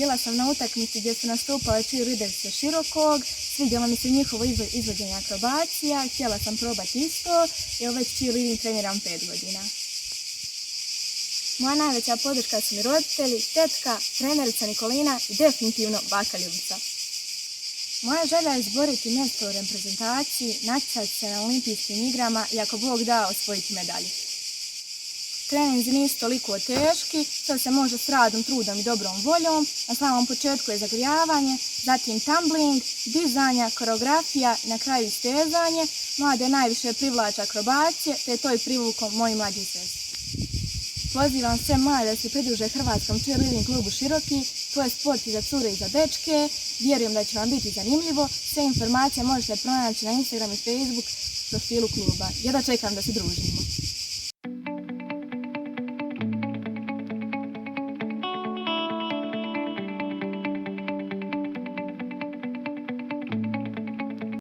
bila sam na utakmici gdje su nastupale cheerleaderice Širokog, svidjelo mi se njihovo izvođenje akrobacija, htjela sam probati isto, jer već cheerleading treniram 5 godina. Moja najveća podrška su mi roditelji, tetka, trenerica Nikolina i definitivno baka Ljubica. Moja želja je izboriti mjesto u reprezentaciji, natjecati se na olimpijskim igrama i ako Bog da osvojiti medalju. Treninzi nisu toliko teški, to se može s radom, trudom i dobrom voljom. Na samom početku je zagrijavanje, zatim tumbling, dizanja, koreografija i na kraju istezanje. Mlade najviše privlače akrobacije, te je to i privuklo moji mlađi sestri. Pozivam sve mlade da se pridruže Hrvatskom cheerleading klubu Široki. To je sport i za cure i za dečke. Vjerujem da će vam biti zanimljivo. Sve informacije možete pronaći na Instagram i Facebook profilu kluba. Jedva čekam da se družimo.